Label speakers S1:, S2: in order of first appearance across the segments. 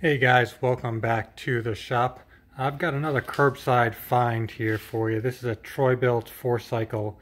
S1: Hey guys, welcome back to the shop. I've got another curbside find here for you. This is a Troy-Bilt 4-cycle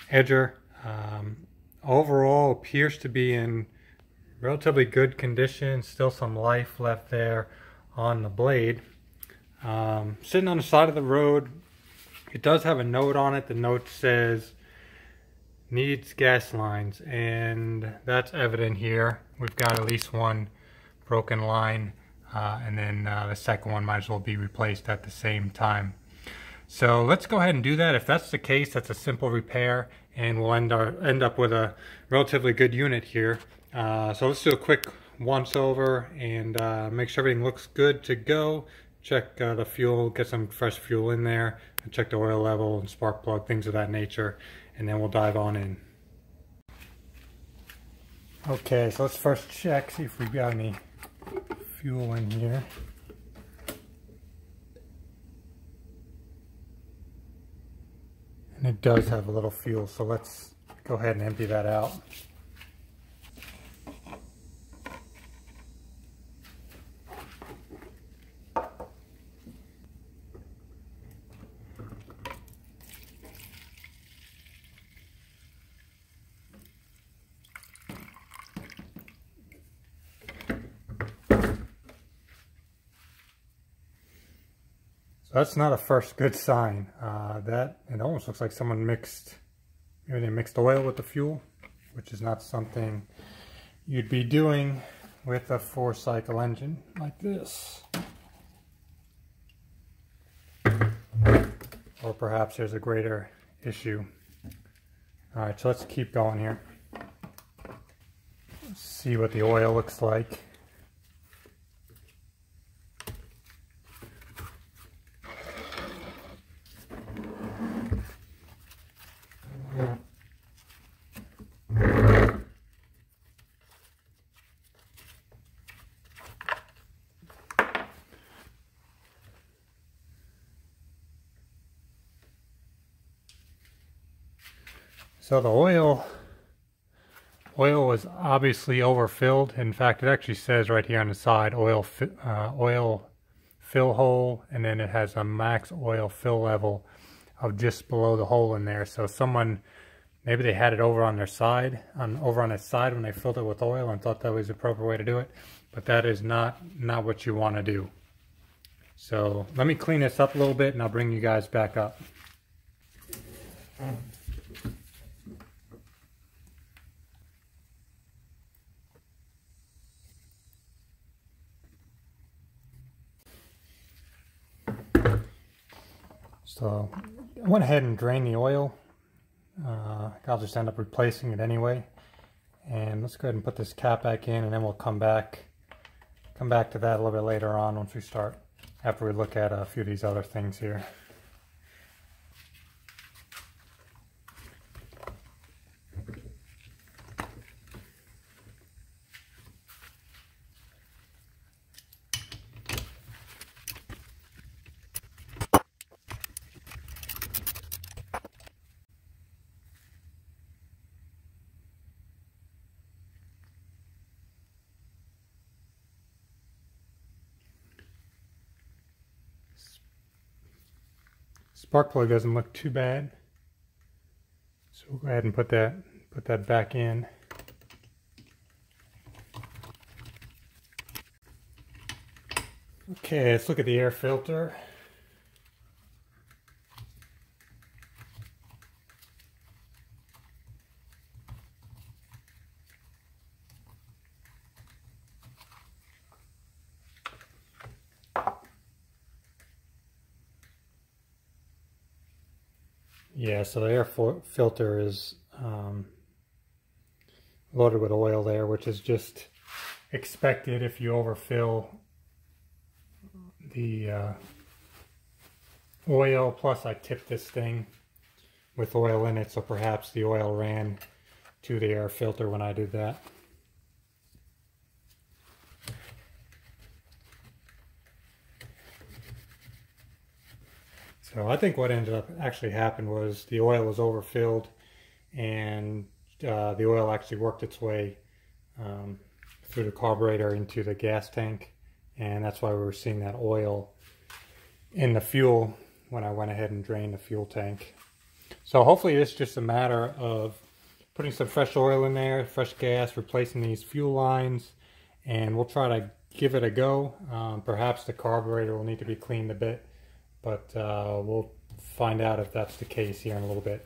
S1: edger. Overall appears to be in relatively good condition. Still some life left there on the blade. Sitting on the side of the road. It does have a note on it. The note says needs gas lines, and that's evident here. We've got at least one broken line. And then the second one might as well be replaced at the same time. So let's go ahead and do that. If that's the case, that's a simple repair, and we'll end up with a relatively good unit here. So let's do a quick once over and make sure everything looks good to go. Check the fuel, get some fresh fuel in there, and check the oil level and spark plug, things of that nature, and then we'll dive on in. Okay, so let's first check, see if we've got any fuel in here. And it does have a little fuel, so let's go ahead and empty that out. So that's not a first good sign. It almost looks like someone mixed, maybe they mixed oil with the fuel, which is not something you'd be doing with a 4-cycle engine like this. Or perhaps there's a greater issue. Alright, so let's keep going here. Let's see what the oil looks like. So the oil was obviously overfilled. In fact, it actually says right here on the side, oil fill hole, and then it has a max oil fill level of just below the hole in there. So someone, maybe they had it over on their side, over on its side when they filled it with oil and thought that was the appropriate way to do it. But that is not what you want to do. So let me clean this up a little bit and I'll bring you guys back up. So I went ahead and drained the oil. I'll just end up replacing it anyway. And let's go ahead and put this cap back in, and then we'll come back to that a little bit later on once we start, after we look at a few of these other things here. Spark plug doesn't look too bad, so we'll go ahead and put that back in. Okay, let's look at the air filter. Yeah, so the air filter is loaded with oil there, which is just expected if you overfill the oil. Plus I tipped this thing with oil in it, so perhaps the oil ran to the air filter when I did that. So I think what ended up actually happened was the oil was overfilled, and the oil actually worked its way through the carburetor into the gas tank, and that's why we were seeing that oil in the fuel when I went ahead and drained the fuel tank. So hopefully it's just a matter of putting some fresh oil in there, fresh gas, replacing these fuel lines, and we'll try to give it a go. Perhaps the carburetor will need to be cleaned a bit, but we'll find out if that's the case here in a little bit.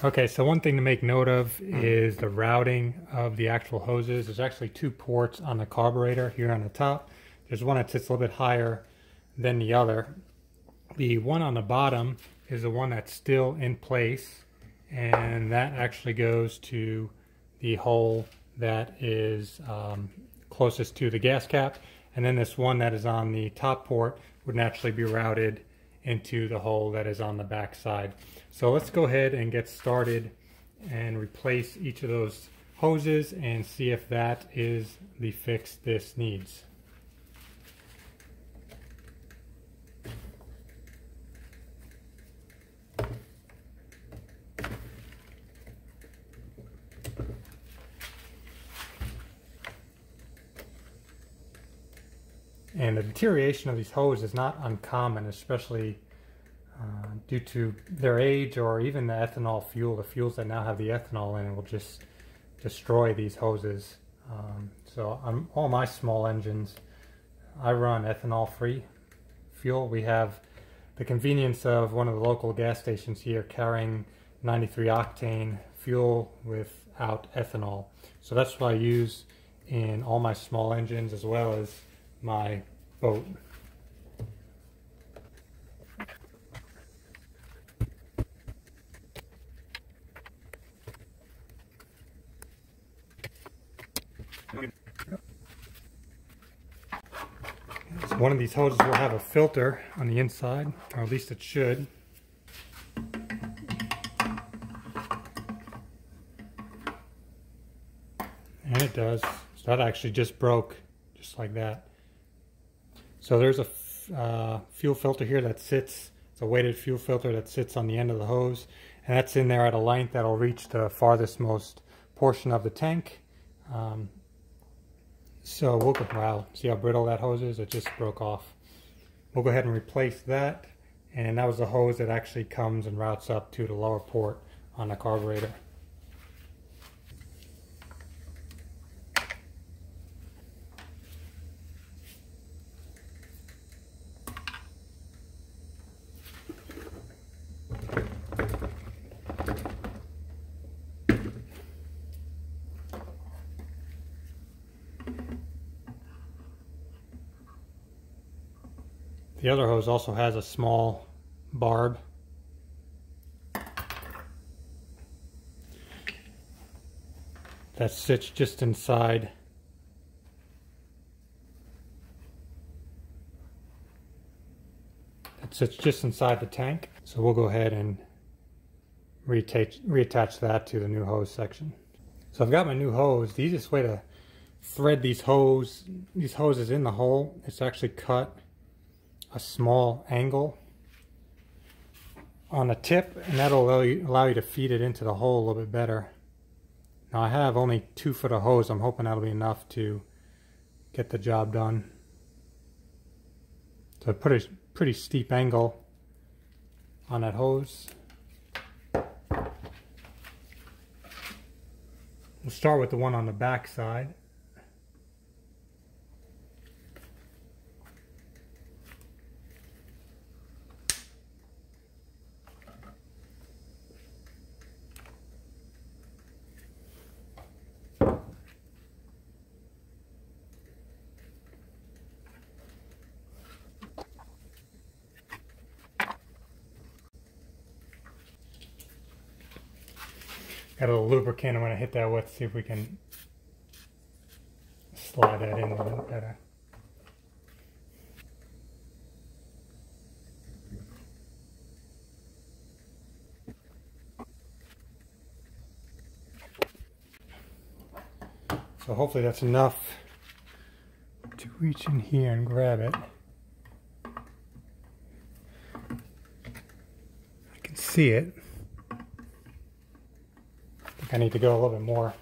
S1: Okay, so one thing to make note of is the routing of the actual hoses. There's actually 2 ports on the carburetor here on the top. There's one that sits a little bit higher than the other. The one on the bottom is the one that's still in place, and that actually goes to the hole that is closest to the gas cap, and then this one that is on the top port would naturally be routed into the hole that is on the back side. So let's go ahead and get started and replace each of those hoses and see if that is the fix this needs. And the deterioration of these hoses is not uncommon, especially due to their age or even the ethanol fuel. The fuels that now have the ethanol in it will just destroy these hoses. So on all my small engines, I run ethanol-free fuel. We have the convenience of one of the local gas stations here carrying 93 octane fuel without ethanol. So that's what I use in all my small engines as well as my boat. So one of these hoses will have a filter on the inside, or at least it should. And it does. So that actually just broke, just like that. So there's a fuel filter here that sits, it's a weighted fuel filter that sits on the end of the hose, and that's in there at a length that'll reach the farthest most portion of the tank. So we'll go, wow, see how brittle that hose is? It just broke off. We'll go ahead and replace that, and that was the hose that actually comes and routes up to the lower port on the carburetor. The other hose also has a small barb. That sits just inside the tank. So we'll go ahead and reattach that to the new hose section. So I've got my new hose. The easiest way to thread these hoses in the hole is to actually cut a small angle on the tip, and that'll allow you to feed it into the hole a little bit better. Now I have only 2 foot of hose. I'm hoping that'll be enough to get the job done. So I put a pretty steep angle on that hose. We'll start with the one on the back side. Got a little lubricant I'm going to hit that with, see if we can slide that in a little bit better. So hopefully that's enough to reach in here and grab it. I can see it. I need to go a little bit more.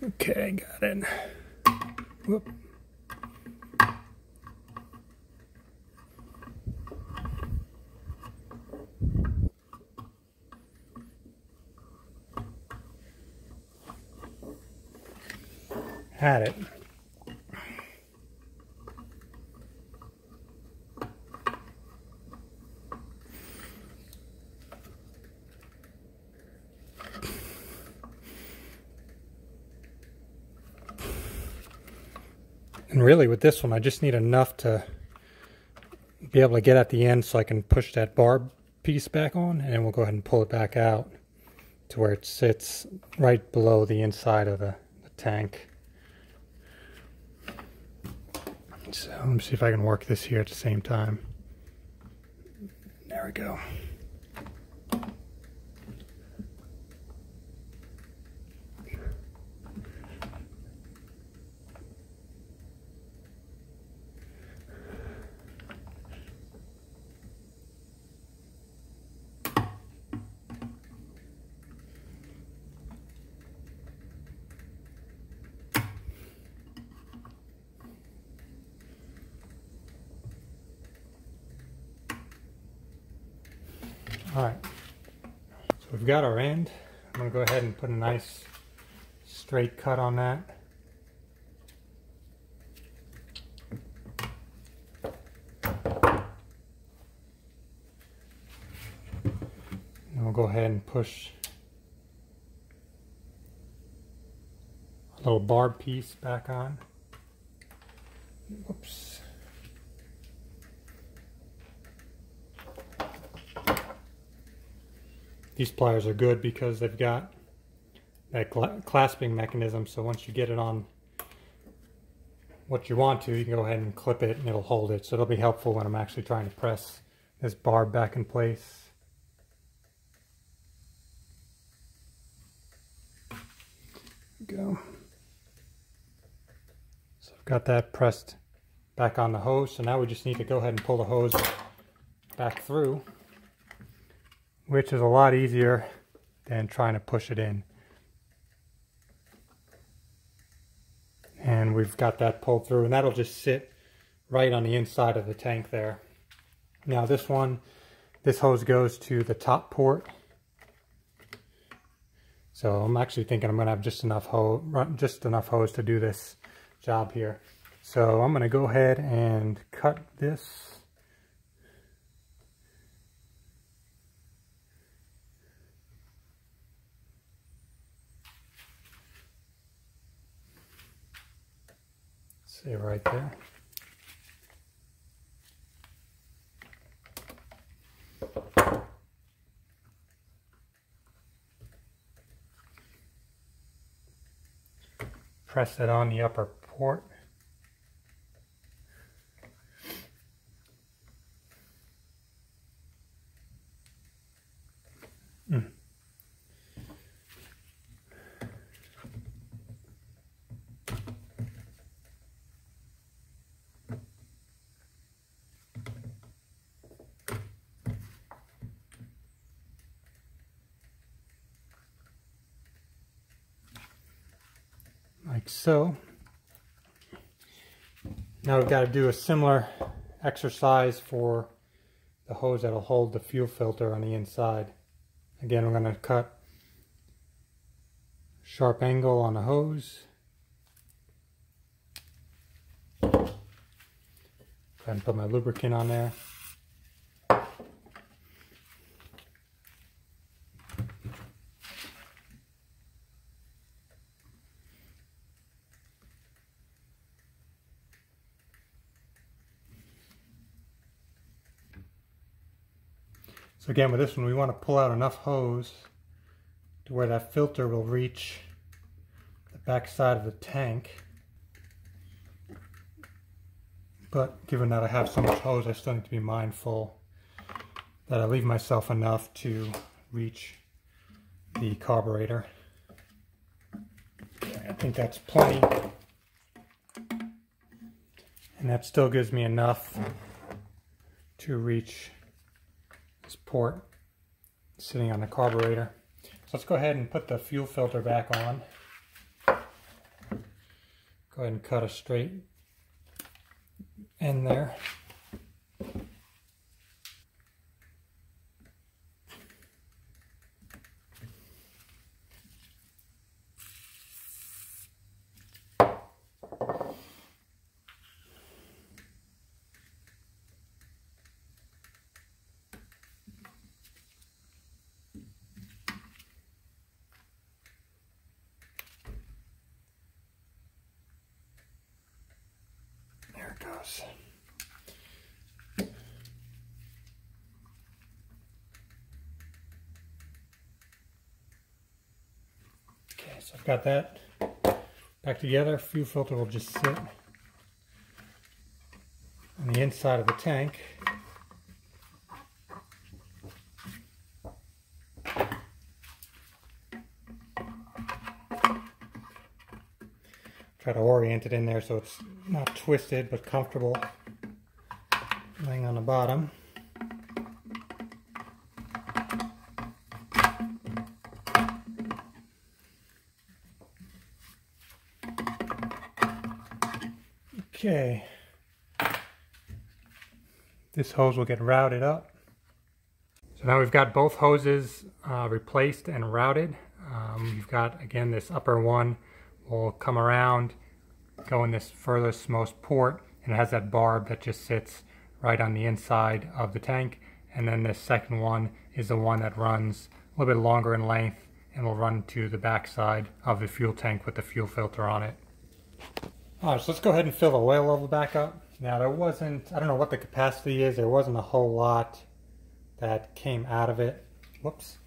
S1: Okay, got it. Whoop. Had it. And really with this one, I just need enough to be able to get at the end so I can push that barb piece back on, and then we'll go ahead and pull it back out to where it sits right below the inside of the tank. So let me see if I can work this here at the same time. There we go. Alright, so we've got our end. I'm going to go ahead and put a nice straight cut on that. And we'll go ahead and push a little barb piece back on. Whoops. These pliers are good because they've got that clasping mechanism, so once you get it on what you want to, you can go ahead and clip it and it'll hold it. So it'll be helpful when I'm actually trying to press this barb back in place. There we go. So I've got that pressed back on the hose, so now we just need to go ahead and pull the hose back through, which is a lot easier than trying to push it in. And we've got that pulled through, and that'll just sit right on the inside of the tank there. Now this hose goes to the top port. So I'm actually thinking I'm gonna have just enough hose to do this job here. So I'm gonna go ahead and cut this. See right there. Press it on the upper port. Like so. Now we've got to do a similar exercise for the hose that'll hold the fuel filter on the inside. Again, I'm going to cut a sharp angle on the hose. Go ahead and put my lubricant on there. So again, with this one, we want to pull out enough hose to where that filter will reach the back side of the tank. But given that I have so much hose, I still need to be mindful that I leave myself enough to reach the carburetor. Okay, I think that's plenty. And that still gives me enough to reach this port sitting on the carburetor. So let's go ahead and put the fuel filter back on. Go ahead and cut a straight end there. There it goes. Okay, so I've got that back together. Fuel filter will just sit on the inside of the tank. Try to orient it in there so it's not twisted but comfortable laying on the bottom. Okay, this hose will get routed up. So now we've got both hoses replaced and routed. We've got, again, this upper one will come around, go in this furthest most port, and it has that barb that just sits right on the inside of the tank. And then this second one is the one that runs a little bit longer in length and will run to the back side of the fuel tank with the fuel filter on it. Alright, so let's go ahead and fill the oil level back up. Now there wasn't, I don't know what the capacity is, there wasn't a whole lot that came out of it. Whoops.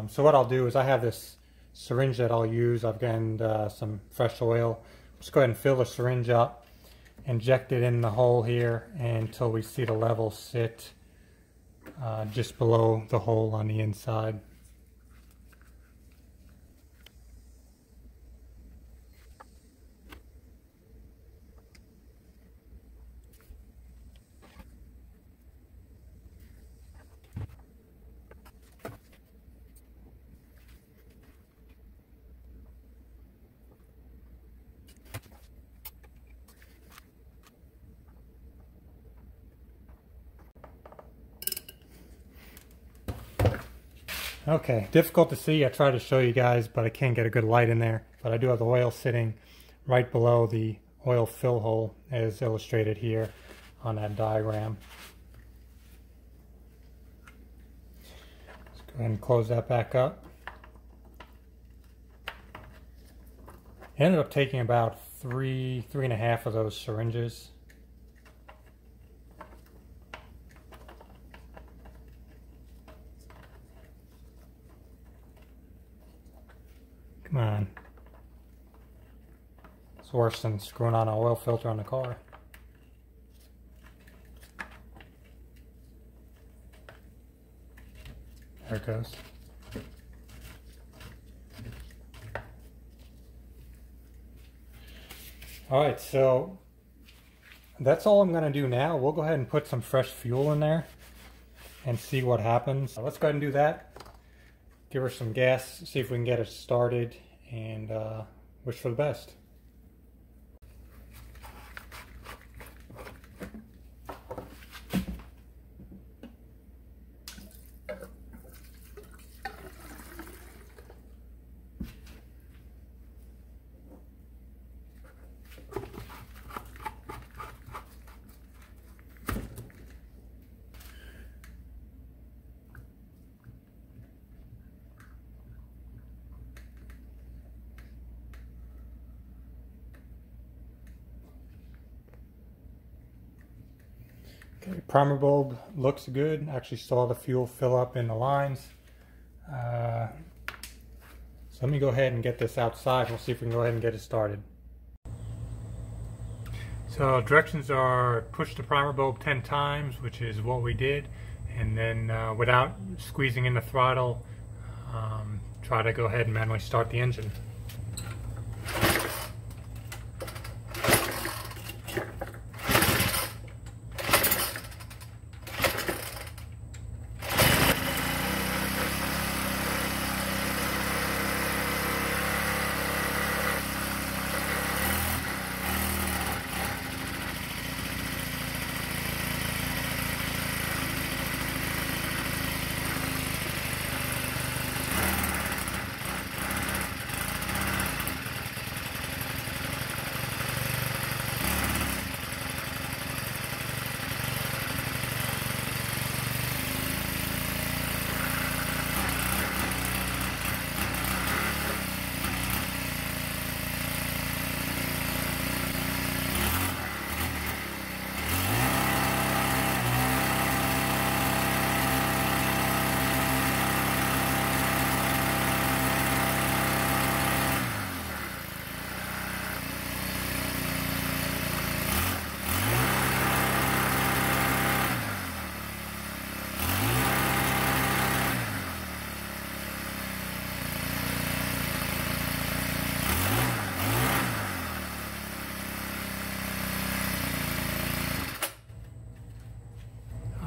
S1: So what I'll do is I have this syringe that I'll use. I've got some fresh oil. Let's go ahead and fill the syringe up, inject it in the hole here until we see the level sit just below the hole on the inside. Okay, difficult to see. I try to show you guys, but I can't get a good light in there. But I do have the oil sitting right below the oil fill hole as illustrated here on that diagram. Let's go ahead and close that back up. I ended up taking about three and a half of those syringes. Come on. It's worse than screwing on an oil filter on the car. There it goes. Alright, so that's all I'm going to do now. We'll go ahead and put some fresh fuel in there and see what happens. So let's go ahead and do that. Give her some gas, see if we can get it started, and wish for the best. Okay, primer bulb looks good. Actually saw the fuel fill up in the lines. So let me go ahead and get this outside. We'll see if we can go ahead and get it started. So directions are push the primer bulb 10 times, which is what we did. And then without squeezing in the throttle, try to go ahead and manually start the engine.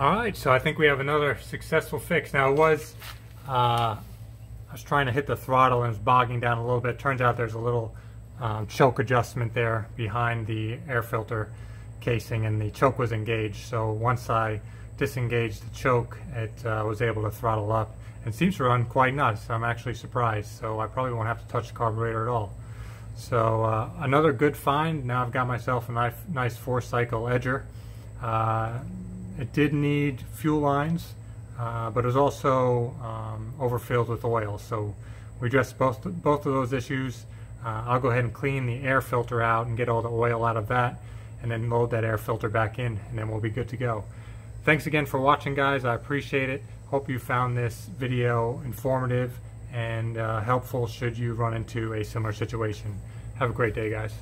S1: Alright, so I think we have another successful fix. Now it was, I was trying to hit the throttle and it was bogging down a little bit. Turns out there's a little choke adjustment there behind the air filter casing, and the choke was engaged. So once I disengaged the choke, it was able to throttle up and seems to run quite nice. I'm actually surprised, so I probably won't have to touch the carburetor at all. So another good find. Now I've got myself a nice 4-cycle edger. It did need fuel lines, but it was also overfilled with oil. So we addressed both of those issues. I'll go ahead and clean the air filter out and get all the oil out of that, and then load that air filter back in, and then we'll be good to go. Thanks again for watching, guys. I appreciate it. Hope you found this video informative and helpful should you run into a similar situation. Have a great day, guys.